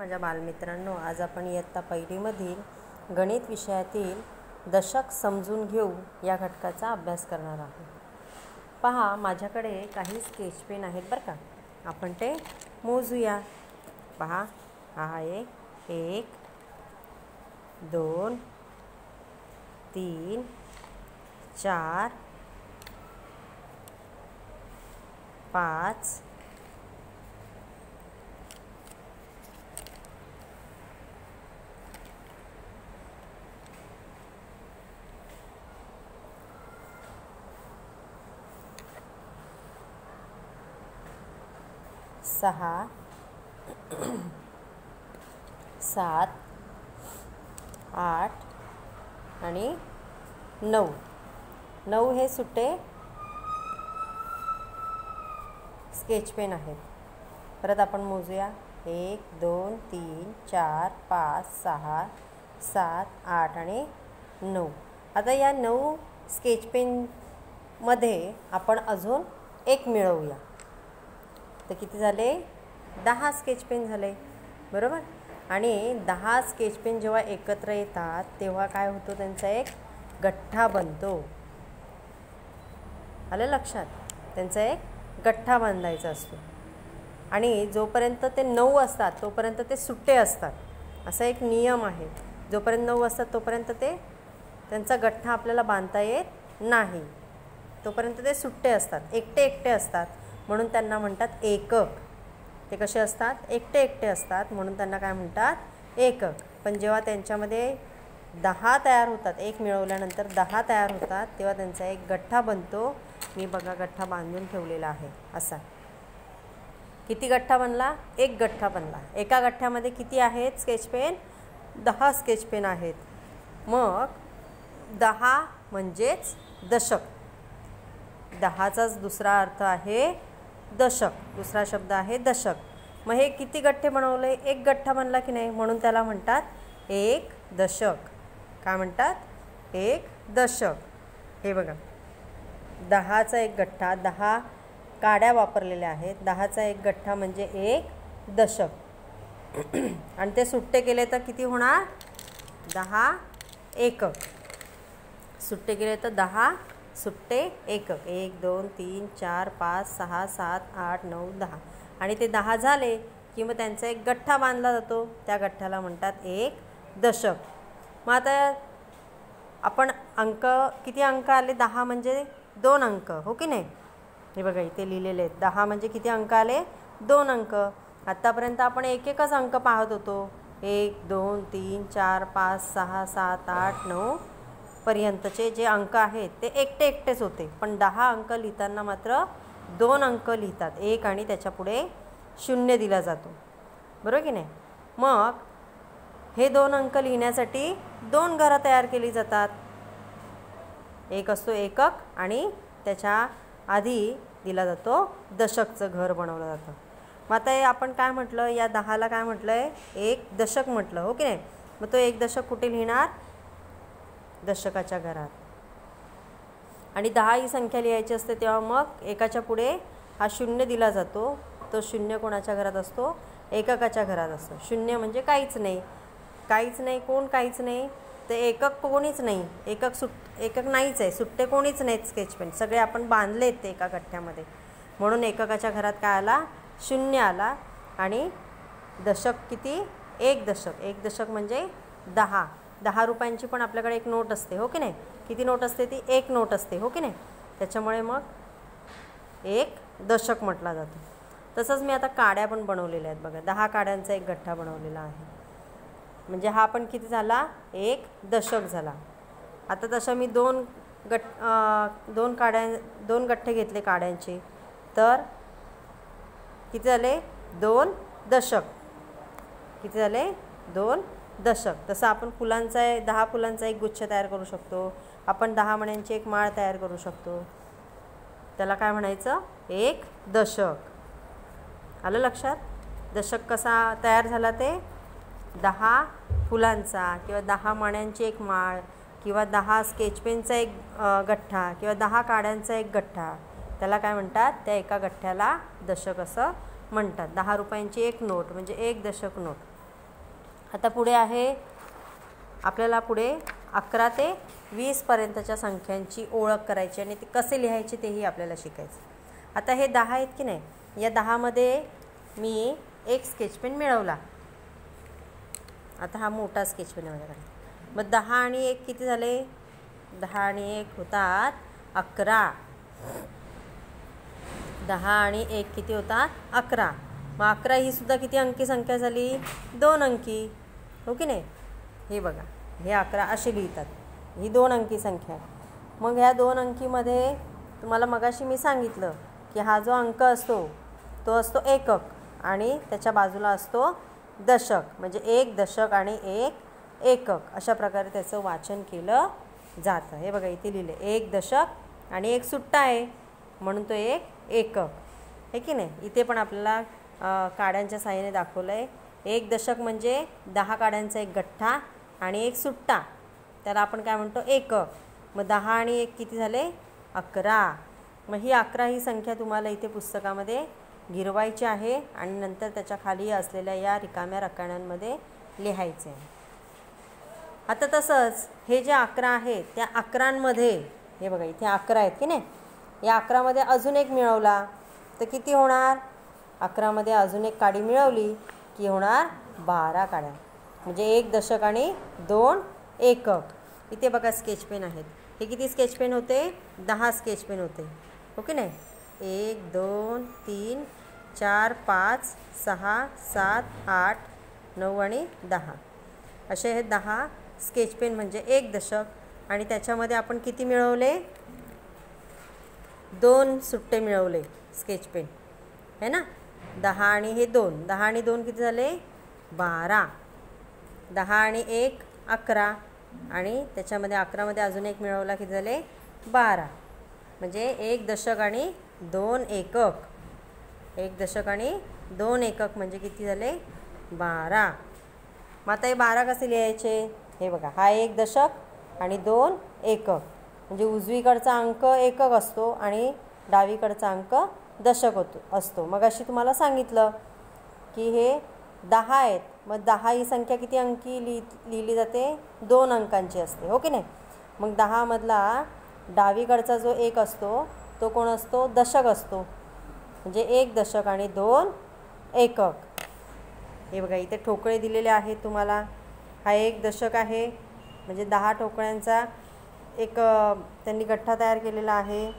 माझ्या बालमित्रांनो, आज आपण इयत्ता पहिलीमधील गणित विषयातील दशक समजून घेऊ या घटकाचा अभ्यास करणार आहोत. पहा, माझ्याकडे काही स्केच पेन आहेत बरं का. आपण ते मोजूया. पहा, हा आहे 1 2 3 4 5 6 7 8 आणि 9. 9 हे सुटे स्केच पेन आहेत. परत आपण मोजूया. 1 2 3 4 5 6 7 8 आणि 9. आता या 9 स्केच पेनमध्ये आपण अजून एक मिळवूया. तर किती झाले? 10 स्केच पेन झाले, बरोबर. आणि 10 स्केच पेन जेव्हा एकत्र येतात तेव्हा काय होतं? त्यांचा एक गठ्ठा बनतो. आलं लक्षात? त्यांचा एक गठ्ठा बांधायचा असतो. आणि जोपर्यंत ते 9 असतात तोपर्यंत ते सुट्टे असतात. असा एक नियम आहे. जोपर्यंत 9 असतात तोपर्यंत त्यांचा गठ्ठा आपल्याला बांधता येत नाही. तोपर्यंत ते सुट्टे असतात, एकटे एकटे असतात, म्हणून त्यांना म्हणतात एकक. ते कसे असतात? एकटे एकटे असतात, म्हणून त्यांना काय म्हणतात? एकक. पण जेव्हा त्यांच्यामध्ये 10 तयार होतात, एक मिळवल्यानंतर 10 तयार होतात, तेव्हा त्यांचा एक गठ्ठा बनतो. मी बघा गठ्ठा बांधून ठेवलेला आहे असा. किती गठ्ठा बनला? एक गठ्ठा बनला. एका गठ्ठ्यामध्ये किती आहेत स्केच पेन? 10 स्केच पेन आहेत. मग 10 म्हणजेच दशक. 10चाच दुसरा अर्थ आहे दशक. दुसरा शब्द आहे दशक. मग हे किती गठ्ठे बनवले? एक गठ्ठा बनला की नाही, म्हणून त्याला म्हणतात एक दशक. काय म्हणतात? एक दशक. हे बघा, 10चा एक गठ्ठा, 10 काड्या वापरलेल्या आहेत. 10चा एक गठ्ठा म्हणजे एक दशक. आणि ते सुट्टे केले तर किती होणार? 10 एकक. सुट्टे केले तर 10 सुट्टे एकक. 1 2 3 4 5 6 7 8 9 10. आणि ते 10 झाले की मग त्यांचा एक गठ्ठा बांधला जातो. त्या गठ्ठ्याला म्हणतात एक दशक. मग आता आपण अंक, किती अंक आले? 10 म्हणजे 2 अंक, हो की नाही? हे बघा इथे लिहिलेले आहेत. 10 म्हणजे किती अंक आले? 2 अंक. आत्तापर्यंत आपण एक एकच अंक पाहत होतो. 1 2 3 4 5 6 7 8 9 पर्यंतचे जे अंक आहेत ते एकटे एकटेच होते. पण 10 अंक लिहिताना मात्र 2 अंक लिहितात. 1 आणि त्याच्यापुढे 0 दिला जातो, बरोबर की नाही? मग हे 2 अंक लिहिण्यासाठी 2 घरं तयार केली जातात. एक असतो एकक आणि त्याच्या आधी दिला जातो दशकचं घर बनवलं जातं. मग आता हे आपण काय म्हटलं? या 10ला काय म्हटलं आहे? एक दशक म्हटलं, हो की नाही? मग तो एक दशक कुठे लिहिणार? दशकाच्या घरात. आणि 10 ही संख्या लिहायची असते तेव्हा मग एकाच्या पुढे हा 0 दिला जातो. तो 0 कोणाच्या घरात असतो? एककाच्या घरात असतो. 0 म्हणजे काहीच नाही. काहीच नाही कोण? काहीच नाही. ते एकक कोणीच नाही. एकक नाहीच आहे. सुट्टे कोणीच नाहीत स्केच पेन. सगळे आपण बांधलेत ते एका गठ्ठ्यामध्ये. म्हणून एककाच्या घरात काय आला? 0 आला. आणि दशक किती? एक दशक. एक दशक म्हणजे 10. 10 रुपयांची पण आपल्याकडे एक नोट असते, हो की नाही? किती नोट असते ती? एक नोट असते, हो की नाही? त्याच्यामुळे मग एक दशक म्हटला जातो. तसंच मी आता काड्या पण बनवलेल्या आहेत बघा. 10 काड्यांचा एक गठ्ठा बनवलेला आहे. म्हणजे हा पण किती झाला? एक दशक झाला. आता तसं मी 2 गठ्ठे घेतले काड्यांचे, तर किती झाले? 2 दशक. किती झाले? 2 दशक. तसं आपण फुलांचा 10 फुलांचा एक गुच्छ तयार करू शकतो. आपण 10 मण्यांची एक माळ तयार करू शकतो. त्याला काय म्हणायचं? एक दशक. आलं लक्षात? दशक कसा तयार झाला ते? 10 फुलांचा किंवा 10 मण्यांची एक माळ किंवा 10 स्केच पेनचा एक गठ्ठा किंवा 10 काड्यांचा एक गठ्ठा, त्याला काय म्हणतात? त्या एका गठ्ठ्याला दशक असं म्हणतात. 10 रुपयांची एक नोट म्हणजे एक दशक नोट. आता पुढे आहे आपल्याला पुढे 11 ते 20 पर्यंतच्या संख्यांची ओळख करायची आणि ते कसे लिहायचे तेही आपल्याला शिकायचं। आता हे 10 आहेत की नाही, या 10 मध्ये मी एक स्केच पेन मिळवला। आता हा मोठा स्केच पेन आहे माझ्याकडे। मग 10 आणि 1 किती झाले? 10 आणि 1 होतात 11। 10 आणि 1 किती होतात? 11। मग 11 ही सुद्धा किती अंकी संख्या झाली? 2 अंकी, हो की नाही? हे बघा, हे 11 असे लिहितात, ही 2 अंकी संख्या आहे। मग ह्या 2 अंकीमध्ये तुम्हाला मगाशी मी सांगितलं की हा जो अंक असतो तो असतो एकक आणि त्याच्या बाजूला असतो दशक, म्हणजे 1 दशक आणि 1 एकक अशा प्रकारे त्याचं वाचन केलं जातं। हे बघा इथे लिहिले 1 दशक आणि 1 सुट्टा आहे म्हणून तो 1 एकक आहे की नाही? इथे पण आपल्याला काड्यांच्या साहाय्याने दाखवलं आहे। 1 दशक म्हणजे 10 काड्यांचा एक गठ्ठा आणि 1 सुट्टा, त्याला आपण काय म्हणतो? एकक। मग 10 आणि 1 किती झाले? 11। मग ही 11 ही संख्या तुम्हाला इथे पुस्तकामध्ये गिरवायची आहे आणि नंतर त्याच्या खाली असलेल्या या रिकाम्या रकान्यांमध्ये लिहायचे आहे। आता तसंच हे जे 11 आहेत त्या 11मध्ये हे बघा इथे 11 आहेत की नाही, या 11मध्ये अजून एक मिळवला तर किती होणार? 11मध्ये अजून एक काडी मिळवली की होणार 12 काड्या, म्हणजे 1 दशक आणि 2 एकक। इथे बघा स्केच पेन आहेत, हे किती स्केच पेन होते? 10 स्केच पेन होते, हो की नाही? 1 2 3 4 5 6 7 8 9 आणि 10 असे हे 10 स्केच पेन म्हणजे 1 दशक। आणि त्याच्यामध्ये आपण किती मिळवले? 2 सुट्टे मिळवले स्केच पेन, है ना? 10 आणि हे 2, 10 आणि 2 किती झाले? 12। 10 आणि 1 11 आणि त्याच्यामध्ये 11मध्ये अजून एक मिळवला किती झाले? 12, म्हणजे 1 दशक आणि 2 एकक। 1 दशक आणि 2 एकक म्हणजे किती झाले? 12। मग आता हे 12 कसे लिहायचे? हे बघा, हा 1 दशक आणि 2 एकक, म्हणजे उजवीकडचा अंक एकक असतो आणि डावीकडचा अंक दशक असतो। मग अशी तुम्हाला सांगितलं की हे 10 आहेत, मग 10 ही संख्या किती अंकी लिहिली जाते? 2 अंकांची असते, हो की नाही? मग 10 मधला डावीकडचा जो एक असतो तो कोण असतो? दशक असतो, म्हणजे 1 दशक आणि 2 एकक। हे बघा इथे ठोकळे दिलेले आहेत तुम्हाला। हा 1 दशक आहे, म्हणजे 10 ठोकळ्यांचा एक त्यांनी गठ्ठा तयार केलेला आहे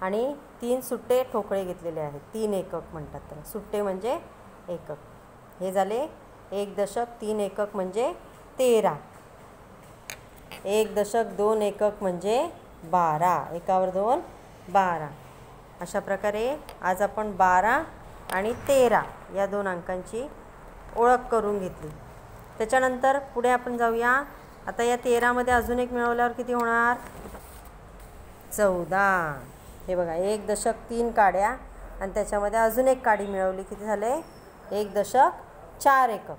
आणि 3 सुट्टे ठोकळे घेतलेले आहेत, 3 एकक म्हणतात त्याला, सुट्टे म्हणजे एकक। हे झाले 1 दशक, 3 एकक म्हणजे 13। 1 दशक 2 एकक म्हणजे 12, एकावर 2 12। अशा प्रकारे आज आपण 12 आणि 13 या 2 अंकांची ओळख करून घेतली। त्याच्यानंतर पुढे आपण जाऊया। आता या 13मध्ये अजून एक मिळवल्यावर किती होणार? 14। हे बघा 1 दशक 3 काड्या आणि त्याच्यामध्ये अजून एक काडी मिळवली, किती झाले? 1 दशक 4 एकक।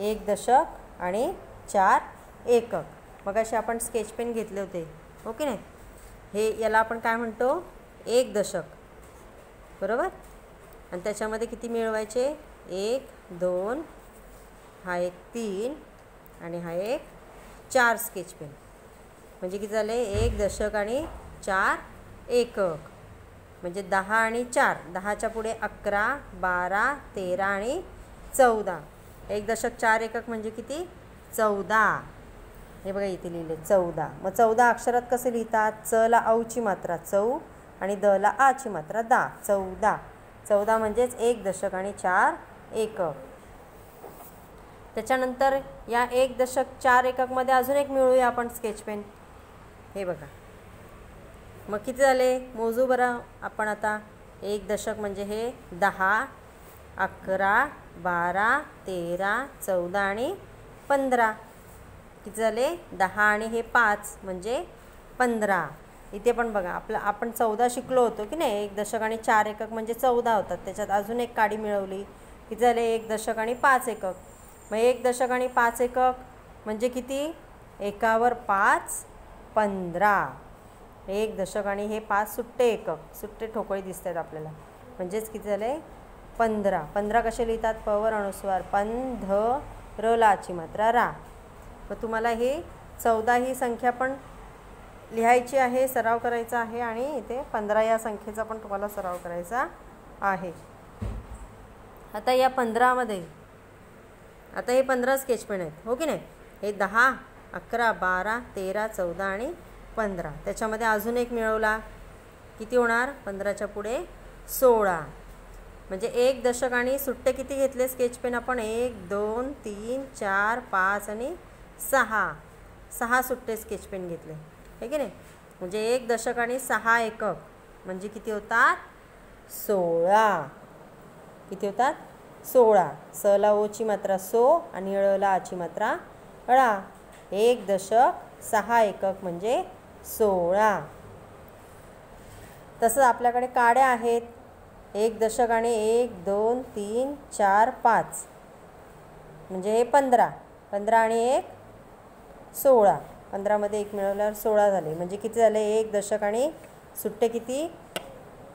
1 दशक आणि 4 एकक। मग असे आपण स्केच पेन घेतले होते, हो की नाही? हे याला आपण काय म्हणतो? 1 दशक, बरोबर? आणि त्याच्यामध्ये किती मिळवायचे? 1 2, हा एक 3 आणि हा एक 4 स्केच पेन, म्हणजे किती झाले? 1 दशक आणि 4 एकक, म्हणजे 10 आणि 4, 10च्या पुढे 11 12 13 आणि 14। 1 दशक 4 एकक म्हणजे किती? 14। हे बघा इथे लिहिले 14। मग 14 अक्षरात कसे लिहितात? च ला औ ची मात्रा चौ आणि द ला आ ची मात्रा दा, 14। 14 म्हणजेच 1 दशक आणि 4 एकक। त्याच्यानंतर या 1 दशक 4 एककमध्ये अजून एक मिळवूया आपण स्केच पेन। हे बघा, मग किती झाले? मोजू बरं आपण आता। 1 दशक म्हणजे हे 10 11 12 13 14 आणि 15, किती झाले? 10 आणि हे 5 म्हणजे 15। इथे पण बघा आपण 14 शिकलो होतो की नाही? 1 दशक आणि 4 एकक म्हणजे 14 होतात, त्याच्यात अजून एक काडी मिळवली, किती झाले? 1 दशक आणि 5 एकक। मग 1 दशक आणि 5 एकक म्हणजे किती? एकावर 5 15। 1 दशक आणि हे 5 सुट्टे एकक, सुट्टे ठोकळे दिसत आहेत आपल्याला, म्हणजेच किती झाले? 15. 15 कसे लिहितात? प वर अनुस्वार र लाची मात्रा रा. मग तुम्हाला हे 14 ही संख्या पण लिहायची आहे, सराव करायचा आहे आणि इथे 15 या संख्येचा पण तुम्हाला सराव करायचा आहे. आता या 15मध्ये आता हे 15 स्केच पेन आहेत, हो की नाही? हे 10, 11, 12, 13, 14 आणि 15. त्याच्यामध्ये अजून एक मिळवला, किती होणार? 15च्या पुढे 16. म्हणजे 1 दशक आणि सुट्टे किती घेतले स्केच पेन आपण? 1, 2, 3, 4, 5 आणि 6 सुट्टे स्केच पेन घेतले, आहे की नाही? म्हणजे 1 दशक आणि 6 एकक म्हणजे किती होतात? 16. किती होतात? 16. स ला ओची मात्रा सो आणि ला आची मात्रा ळा. 1 दशक 6 एकक म्हणजे 16. तसंच आपल्याकडे काड्या आहेत. 1 दशक आणि 1, 2, 3, 4, 5 म्हणजे हे 15. 15 आणि 1 16. 15मध्ये 1 मिळवल्यावर 16 झाले. म्हणजे किती झाले? 1 दशक आणि सुट्टे किती?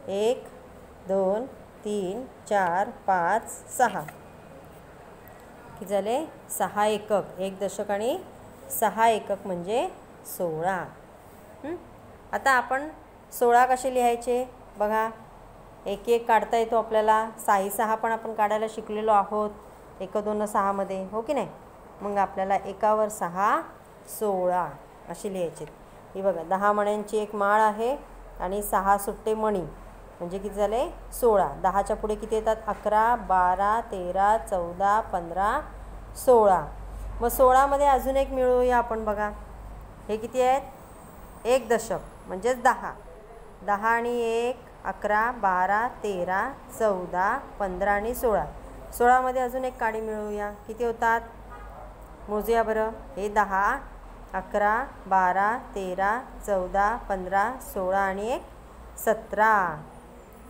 1, 2, 3, 4, 5, 6. किती झाले? 6 एकक. 1 दशक आणि 6 एकक म्हणजे 16. आता आपण 16 कसे लिहायचे बघा. 1 1 काढता येतो आपल्याला. 6 पण आपण काढायला शिकलेलो आहोत 1 2 6 मध्ये, हो की नाही? मग आपल्याला 1 वर 6 16 अशी लिहायचे. ही बघा 10 मण्यांची एक माळ आहे आणि 6 सुट्टे मणी म्हणजे किती झाले? 16. 10च्या पुढे किती येतात? 11, 12, 13, 14, 15, 16. मग 16मध्ये अजून एक मिळवूया आपण बघा. हे किती आहेत? 1 दशक म्हणजेच 10. 10 आणि 1 11, 12, 13, 14, 15 आणि 16. 16मध्ये अजून एक काडी मिळवूया. किती होतात? मोजूया बरं. हे 10, 11, 12, 13, 14, 15, 16 आणि 1 17.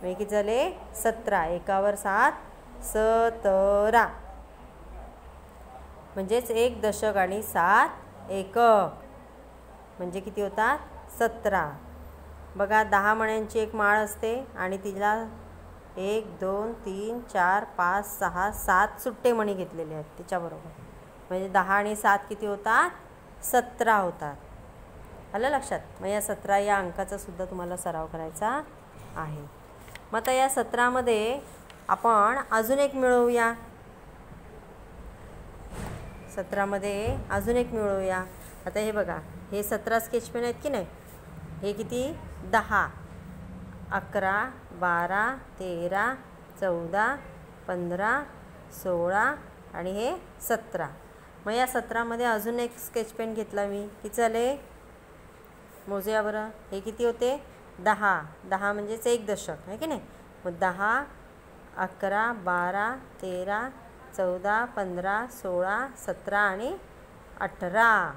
म्हणजे किती झाले? 17. 1 वर 7 17. म्हणजेच 1 दशक आणि 7 एकक म्हणजे किती होतात? 17. बघा 10 मण्यांची एक माळ असते आणि तिला 1 2 3 4 5 6 7 सुट्टे मणी घेतलेले आहेत तिच्याबरोबर. म्हणजे 10 आणि 7 किती होतात? 17 होतात. आलं लक्षात? मग या 17 या अंकाचा सुद्धा तुम्हाला सराव करायचा आहे. मग आता या 17मध्ये आपण अजून एक मिळवूया. 17मध्ये अजून एक मिळवूया. आता हे बघा, हे 17 स्केच पेन आहेत की नाही? हे किती? 10, 11, 12, 13, 14, 15, 16 आणि हे 17. मग या 17मध्ये अजून एक स्केच पेन घेतला मी. किती झाले? मोजूया बरं. हे किती होते? 10. 10 म्हणजेच 1 दशक, आहे की नाही? मग 10, 11, 12, 13, 14, 15, 16, 17 आणि 18.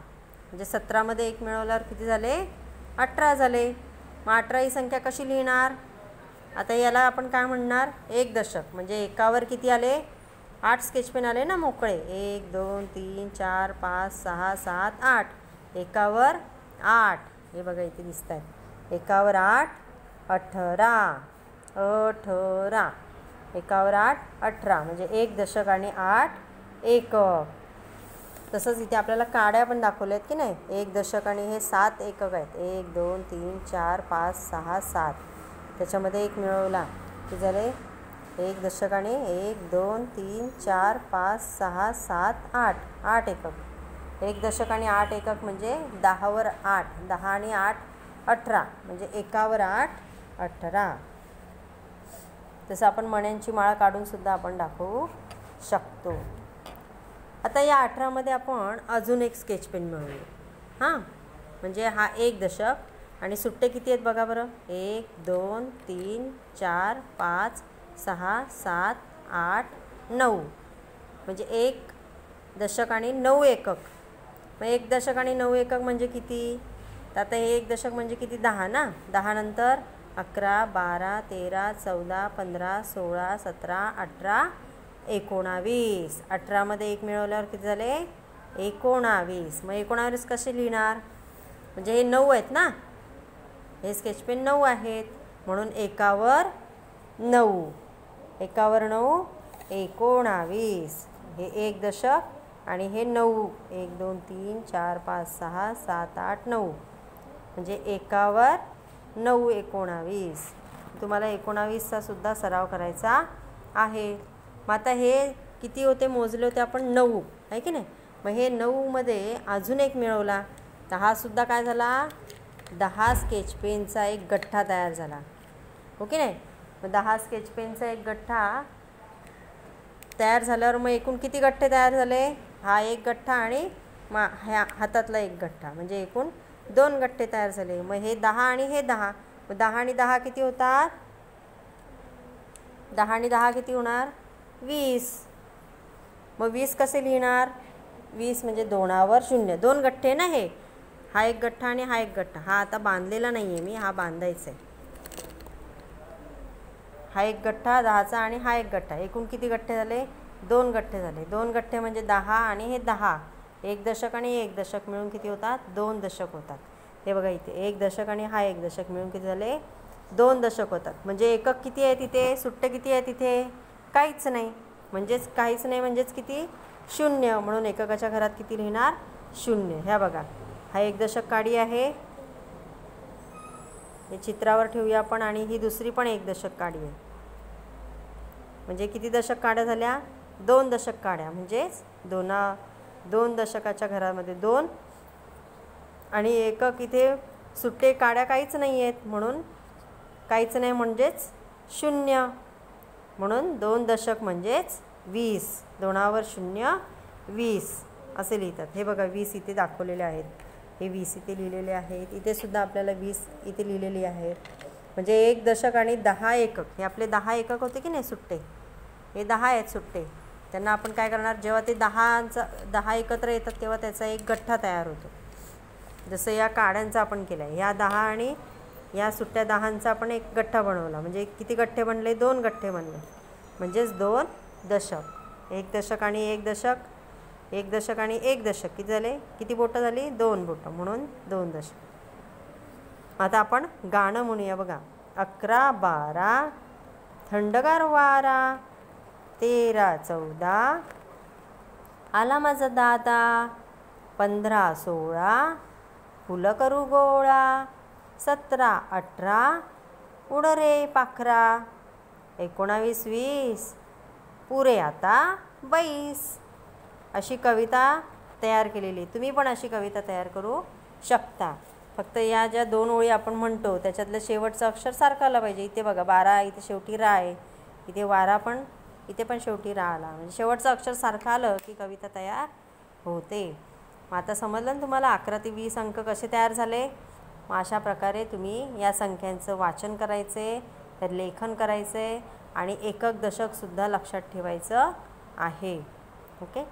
म्हणजे 17मध्ये 1 मिळवल्यावर किती झाले? 18 झाले. मग 18 ही संख्या कशी लिहिणार? आता याला आपण काय म्हणणार? 1 दशक. म्हणजे 1 वर किती आले? 8 स्केच पेन आले ना मोकळे. 1 2 3 4 5 6 7 8. 1 वर 8. हे बघा इथे दिसत आहेत. 1 वर 8 18. 18. 1 वर 8 18. म्हणजे 1 दशक आणि 8 एकक. तसंच इथे आपल्याला काड्या पण दाखवल्या आहेत की नाही? 1 दशक आणि हे 7 एकक आहेत. 1 2 3 4 5 6 7. त्याच्यामध्ये 1 मिळवला की झाले 1 दशक आणि 1 2 3 4 5 6 7 8. 8 एकक. 1 दशक आणि 8 एकक म्हणजे 10 वर 8. 10 आणि 8 18. म्हणजे 1 वर 8 18. तसं आपण मण्यांची माळ काढून सुद्धा आपण दाखवू शकतो. आता या 18मध्ये आपण अजून एक स्केच पेन मिळवूया. हां, म्हणजे हा 1 दशक आणि सुट्टे किती आहेत बघा बरं. 1 2 3 4 5 6 7 8 9. म्हणजे 1 दशक आणि 9 एकक. मग 1 दशक आणि 9 एकक म्हणजे किती? तर आता हे 1 दशक म्हणजे किती? 10 ना. 10 नंतर 11 12 13 14 15 16 17 18 19. 18मध्ये 1 मिळवल्यावर किती झाले? 19. मग 19 कसे लिहिणार? म्हणजे हे 9 आहेत ना. हे स्केच पेन 9 आहेत म्हणून 1 वर 9. एकावर 9 19. हे 1 दशक आणि हे 9. 1 2 3 4 5 6 7 8 9 म्हणजे एकावर 9 19. तुम्हाला 19चा सुद्धा सराव करायचा आहे. मग आता हे किती होते मोजले होते आपण 9 आहे की नाही. मग हे 9मध्ये अजून एक मिळवला तर हा सुद्धा काय झाला 10 स्केच पेनचा एक गठ्ठा तयार झाला. हो की नाही. मग 10 स्केच पेनचा एक गठ्ठा तयार झाल्यावर मग एकूण किती गठ्ठे तयार झाले. हा एक गठ्ठा आणि ह्या हातातला एक गठ्ठा म्हणजे एकूण 2 गठ्ठे तयार झाले. मग हे 10 आणि हे 10. मग 10 आणि 10 किती होतात. 10 आणि 10 किती होणार 20. मग 20 कसे लिहिणार. 20 म्हणजे 2वर 0. 2 गठ्ठे ना हे. हा एक गठ्ठा आणि हा एक गठ्ठा. हा आता बांधलेला नाही आहे मी. हा बांधायचा आहे. हा एक गठ्ठा 10चा आणि हा एक गठ्ठा. एकूण किती गठ्ठे झाले 2 गठ्ठे झाले. 2 गठ्ठे म्हणजे 10 आणि हे 10. 1 दशक आणि 1 दशक मिळून किती होतात 2 दशक होतात. हे बघा इथे 1 दशक आणि हा 1 दशक मिळून किती झाले 2 दशक होतात. म्हणजे एकक किती आहे तिथे सुट्टे किती आहे तिथे काहीच नाही. म्हणजेच काहीच नाही म्हणजेच किती 0. म्हणून एककाच्या घरात किती लिहिणार 0. ह्या बघा हा 1 दशक काडी आहे. हे चित्रावर ठेवूया आपण. आणि ही दुसरी पण 1 दशक काडी आहे. म्हणजे किती दशक काड्या झाल्या 2 दशक काड्या. म्हणजेच 2 दशकाच्या घरामध्ये 2 आणि एकक इथे सुट्टे काड्या काहीच नाही आहेत. म्हणून काहीच नाही म्हणजेच 0. म्हणून 2 दशक म्हणजेच 20. 2वर 0 20 असे लिहितात. हे बघा 20 इथे दाखवलेले आहेत. हे 20 इथे लिहिलेले आहेत. इथे सुद्धा आपल्याला 20 इथे लिहिलेली आहेत. म्हणजे 1 दशक आणि 10 एकक. हे आपले 10 एकक होते की नाही सुट्टे. हे 10 आहेत सुट्टे. त्यांना आपण काय करणार जेव्हा ते 10 एकत्र येतात तेव्हा त्याचा एक गठ्ठा तयार होतो. जसं या काड्यांचा आपण केला आहे. ह्या 10 आणि या सुट्ट्या 10चा आपण एक गठ्ठा बनवला. म्हणजे किती गठ्ठे बनले 2 गठ्ठे बनले. म्हणजेच 2 दशक. 1 दशक आणि 1 दशक. 1 दशक आणि 1 दशक किती झाले किती बोटं झाली 2 बोटं. म्हणून 2 दशक. आता आपण गाणं म्हणूया बघा. 11 12 थंडगार वारा 13 14 आला माझा दादा 15 16 फुलं करू गोळा 17 18 उड रे पाखरा 19 20 पुरे आता 22. अशी कविता तयार केलेली. तुम्ही पण अशी कविता तयार करू शकता. फक्त या ज्या 2 ओळी आपण म्हणतो त्याच्यातलं शेवटचं अक्षर सारखं आलं पाहिजे. इथे बघा 12 इथे शेवटी रा आहे. इथे वारा पण इथे पण शेवटी रा आला. म्हणजे शेवटचं अक्षर सारखं आलं की कविता तयार होते. मग आता समजलं ना तुम्हाला 11 ते 20 अंक कसे तयार झाले. मग अशा प्रकारे तुम्ही या संख्यांचं वाचन करायचे तर लेखन करायचे आणि एकक दशकसुद्धा लक्षात ठेवायचं आहे. ओके.